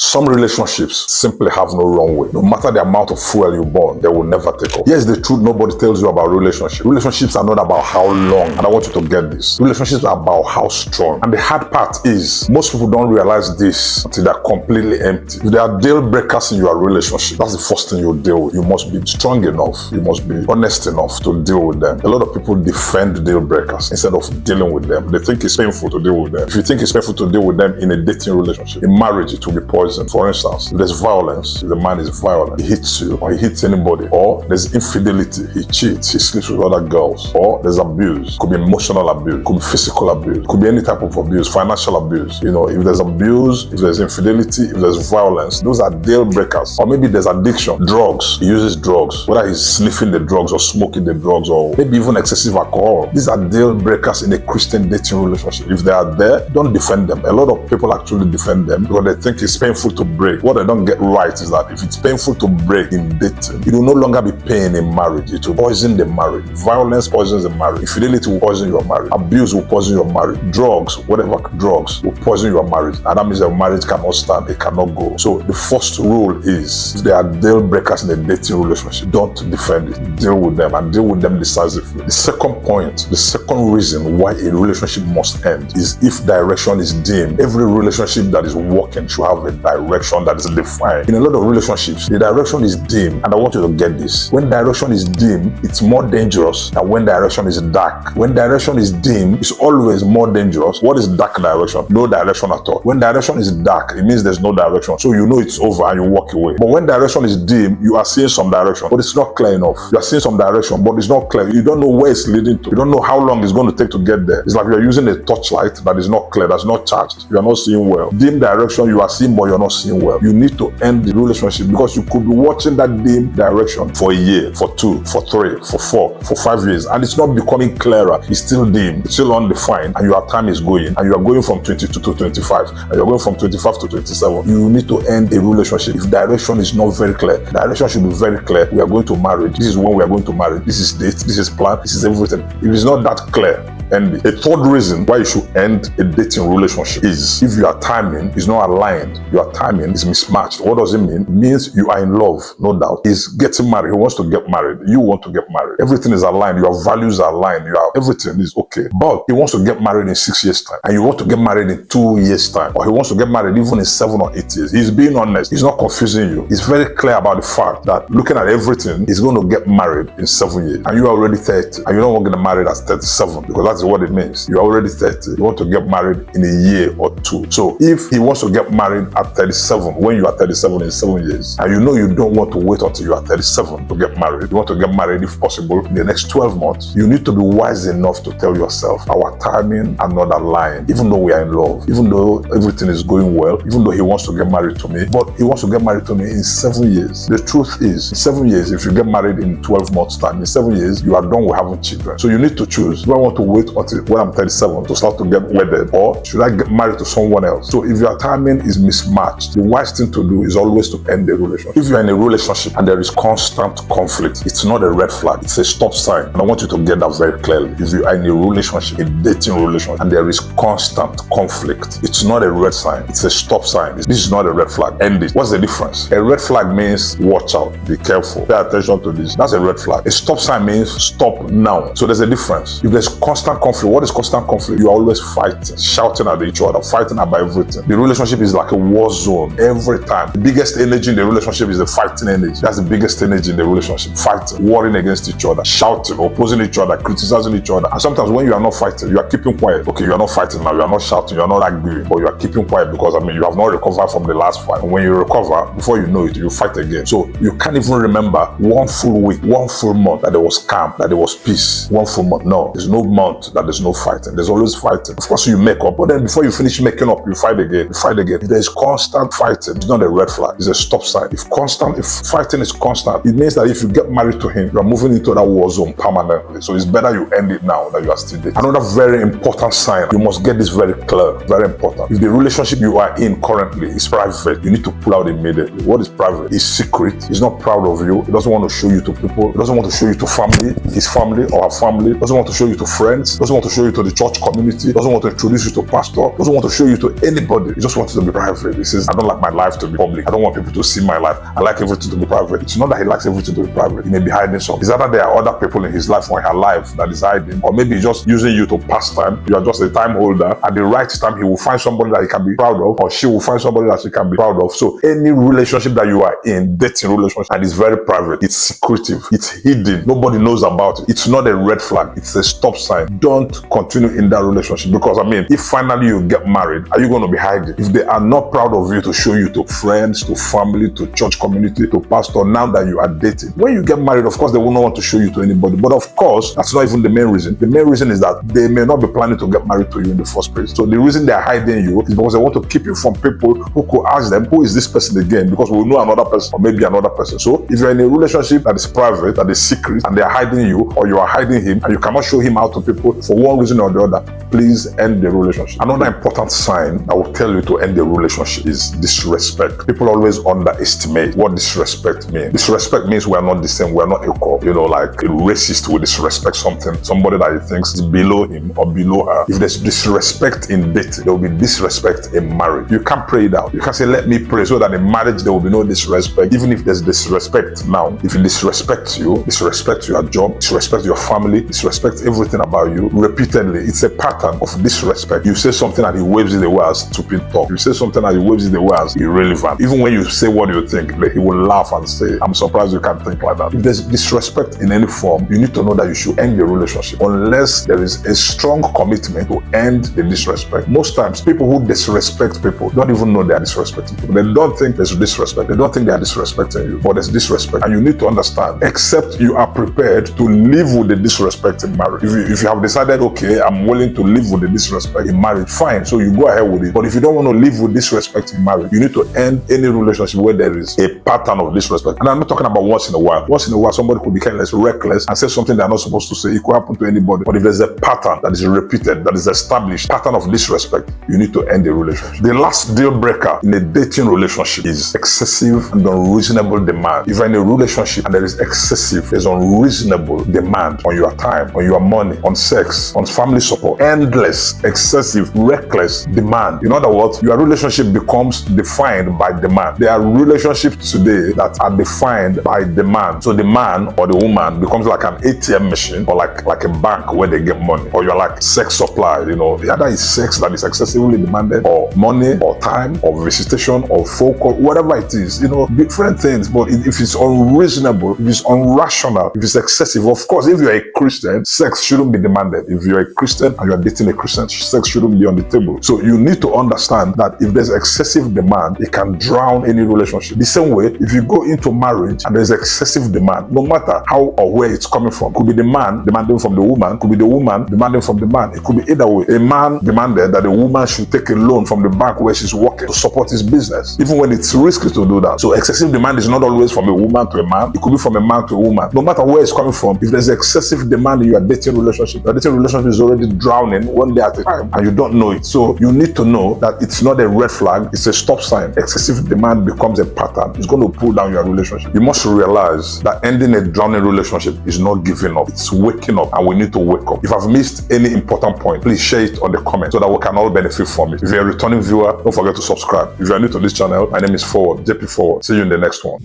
Some relationships simply have no runway. No matter the amount of fuel you burn, they will never take off. Here's the truth nobody tells you about relationships. Relationships are not about how long, and I want you to get this. Relationships are about how strong. And the hard part is, most people don't realize this until they're completely empty. If there are deal breakers in your relationship, that's the first thing you deal with. You must be strong enough, you must be honest enough to deal with them. A lot of people defend deal breakers instead of dealing with them. They think it's painful to deal with them. If you think it's painful to deal with them in a dating relationship, in marriage it will be poison. For instance, if there's violence, if the man is violent, he hits you or he hits anybody, or there's infidelity, he cheats, he sleeps with other girls, or there's abuse, could be emotional abuse, could be physical abuse, could be any type of abuse, financial abuse. You know, if there's abuse, if there's infidelity, if there's violence, those are deal breakers. Or maybe there's addiction, drugs, he uses drugs, whether he's sniffing the drugs or smoking the drugs or maybe even excessive alcohol. These are deal breakers in a Christian dating relationship. If they are there, don't defend them. A lot of people actually defend them because they think it's painful to break. What they don't get right is that if it's painful to break in dating, it will no longer be pain in marriage. It will poison the marriage. Violence poisons the marriage. Infidelity will poison your marriage. Abuse will poison your marriage. Drugs, whatever drugs, will poison your marriage. And that means your marriage cannot stand. It cannot go. So the first rule is, if there are deal breakers in a dating relationship, don't defend it. Deal with them and deal with them decisively. The second point, the second reason why a relationship must end is if direction is dim. Every relationship that is working should have a direction that is defined. In a lot of relationships, the direction is dim, and I want you to get this. When direction is dim, it's more dangerous than when direction is dark. When direction is dim, it's always more dangerous. What is dark direction? No direction at all. When direction is dark, it means there's no direction. So you know it's over and you walk away. But when direction is dim, you are seeing some direction, but it's not clear enough. You are seeing some direction, but it's not clear. You don't know where it's leading to. You don't know how long it's going to take to get there. It's like you're using a torchlight that is not clear, that's not charged. You are not seeing well. Dim direction, you are seeing, but you're not seeing well. You need to end the relationship because you could be watching that dim direction for a year, for 2, for 3, for 4, for 5 years, and it's not becoming clearer. It's still dim, it's still undefined, and your time is going, and you are going from 22 to 25, and you're going from 25 to 27. You need to end a relationship. If direction is not very clear, direction should be very clear. We are going to marriage. This is when we are going to marry. This is date. This is plan. This is everything. If it's not that clear, end it. A third reason why you should end a dating relationship is if your timing is not aligned, your timing is mismatched. What does it mean? It means you are in love, no doubt. He's getting married. He wants to get married. You want to get married. Everything is aligned. Your values are aligned. Everything is okay. But he wants to get married in 6 years' time, and you want to get married in 2 years' time, or he wants to get married even in 7 or 8 years. He's being honest. He's not confusing you. He's very clear about the fact that looking at everything, he's going to get married in 7 years, and you are already 30, and you don't want to get married at 37 because that's what it means. You're already 30. You want to get married in a year or 2. So if he wants to get married at 37, when you are 37 in 7 years, and you know you don't want to wait until you are 37 to get married, you want to get married if possible in the next 12 months, you need to be wise enough to tell yourself, our timing are not aligned, even though we are in love, even though everything is going well, even though he wants to get married to me, but he wants to get married to me in 7 years. The truth is, in 7 years, if you get married in 12 months time, in 7 years, you are done with having children. So you need to choose, do I want to wait until when I'm 37 to start to get wedded, or should I get married to someone else? So if your timing is mismatched, the wise thing to do is always to end the relationship. If you're in a relationship and there is constant conflict, it's not a red flag, it's a stop sign. And I want you to get that very clearly. If you are in a relationship, a dating relationship, and there is constant conflict, it's not a red sign, it's a stop sign. This is not a red flag. End it. What's the difference? A red flag means watch out, be careful, pay attention to this. That's a red flag. A stop sign means stop now. So there's a difference. If there's constant conflict, what is constant conflict? You are always fighting, shouting at each other, fighting about everything. The relationship is like a war zone every time. The biggest energy in the relationship is the fighting energy. That's the biggest energy in the relationship. Fighting, warring against each other, shouting, opposing each other, criticizing each other. And sometimes when you are not fighting, you are keeping quiet. Okay, you are not fighting now, you are not shouting, you are not arguing, but you are keeping quiet because you have not recovered from the last fight. And when you recover, before you know it, you fight again. So you can't even remember one full week, one full month that there was calm, that there was peace. One full month. No, there's no month that there's no fighting. There's always fighting. Of course you make up, but then before you finish making up, you fight again. You fight again. If there's constant fighting, it's not a red flag, it's a stop sign. If fighting is constant, it means that if you get married to him, you are moving into that war zone permanently. So it's better you end it now than you are still dating. Another very important sign, you must get this very clear, very important. If the relationship you are in currently is private, you need to pull out immediately. What is private? It's secret. He's not proud of you. He doesn't want to show you to people. He doesn't want to show you to family, his family or her family. He doesn't want to show you to friends. doesn't want to show you to the church community, doesn't want to introduce you to pastor, doesn't want to show you to anybody. He just wants it to be private. He says, I don't like my life to be public. I don't want people to see my life. I like everything to be private. It's not that he likes everything to be private. He may be hiding something. It's either there are other people in his life or in her life that is hiding, or maybe he's just using you to pass time. You are just a time holder. At the right time, he will find somebody that he can be proud of, or she will find somebody that she can be proud of. So any relationship that you are in, dating relationship, and it's very private, it's secretive, it's hidden, nobody knows about it, it's not a red flag, it's a stop sign. Don't continue in that relationship, because I mean, if finally you get married, are you going to be hiding? If they are not proud of you to show you to friends, to family, to church community, to pastor, now that you are dating, when you get married, of course they will not want to show you to anybody. But of course, that's not even the main reason. The main reason is that they may not be planning to get married to you in the first place. So the reason they are hiding you is because they want to keep you from people who could ask them, who is this person again? Because we'll know another person, or maybe another person. So if you're in a relationship that is private, that is secret, and they are hiding you, or you are hiding him, and you cannot show him out to people for one reason or the other, please end the relationship. Another important sign that will tell you to end the relationship is disrespect. People always underestimate what disrespect means. Disrespect means we are not the same, we are not equal. You know, like a racist will disrespect somebody that he thinks is below him or below her. If there's disrespect in dating, there will be disrespect in marriage. You can't pray it out. You can't say, let me pray so that in marriage there will be no disrespect. Even if there's disrespect now, if he disrespects you, disrespect your job, disrespect your family, disrespect everything about you repeatedly, it's a pattern of disrespect. You say something and he waves it away as stupid talk. You say something and he waves it away as irrelevant. Even when you say what you think, he will laugh and say, I'm surprised you can't think like that. If there's disrespect in any form, you need to know that you should end the relationship unless there is a strong commitment to end the disrespect. Most times, people who disrespect people don't even know they are disrespecting people. They don't think there's disrespect. They don't think they are disrespecting you, but there's disrespect. And you need to understand, except you are prepared to live with the disrespect in marriage. If you have decided, okay, I'm willing to live with the disrespect in marriage, fine. So you go ahead with it. But if you don't want to live with disrespect in marriage, you need to end any relationship where there is a pattern of disrespect. And I'm not talking about once in a while. Once in a while, somebody could be careless, reckless, and say something they're not supposed to say. It could happen to anybody. But if there's a pattern that is repeated, that is established, pattern of disrespect, you need to end the relationship. The last deal breaker in a dating relationship is excessive and unreasonable demand. If you're in a relationship and there is excessive, there's unreasonable demand on your time, on your money, on sex, on family support, endless, excessive, reckless demand. In other words, your relationship becomes defined by demand. There are relationships today that are defined by demand. So the man or the woman becomes like an ATM machine, or like a bank where they get money, or you're like sex supply. You know, either it's sex that is excessively demanded, or money, or time, or visitation, or focus, whatever it is. You know, different things. But if it's unreasonable, if it's irrational, if it's excessive, of course, if you're a Christian, sex shouldn't be demanded. If you're a Christian and you're dating a Christian, sex shouldn't be on the table. So you need to understand that if there's excessive demand, it can drown any relationship. The same way, if you go into marriage and there's excessive demand, no matter how or where it's coming from, could be the man demanding from the woman, could be the woman demanding from the man. It could be either way. A man demanded that the woman should take a loan from the bank where she's working to support his business, even when it's risky to do that. So excessive demand is not always from a woman to a man. It could be from a man to a woman. No matter where it's coming from, if there's excessive demand in your dating relationship, your dating relationship is already drowning one day at a time and you don't know it. So you need to know that it's not a red flag, it's a stop sign. Excessive demand becomes a pattern. It's going to pull down your relationship. You must realize that ending a drowning relationship is not giving up, it's waking up, and we need to wake up. If I've missed any important point, please share it on the comment so that we can all benefit from it. If you're a returning viewer, don't forget to subscribe. If you're new to this channel, my name is Forward, JP Forward. See you in the next one.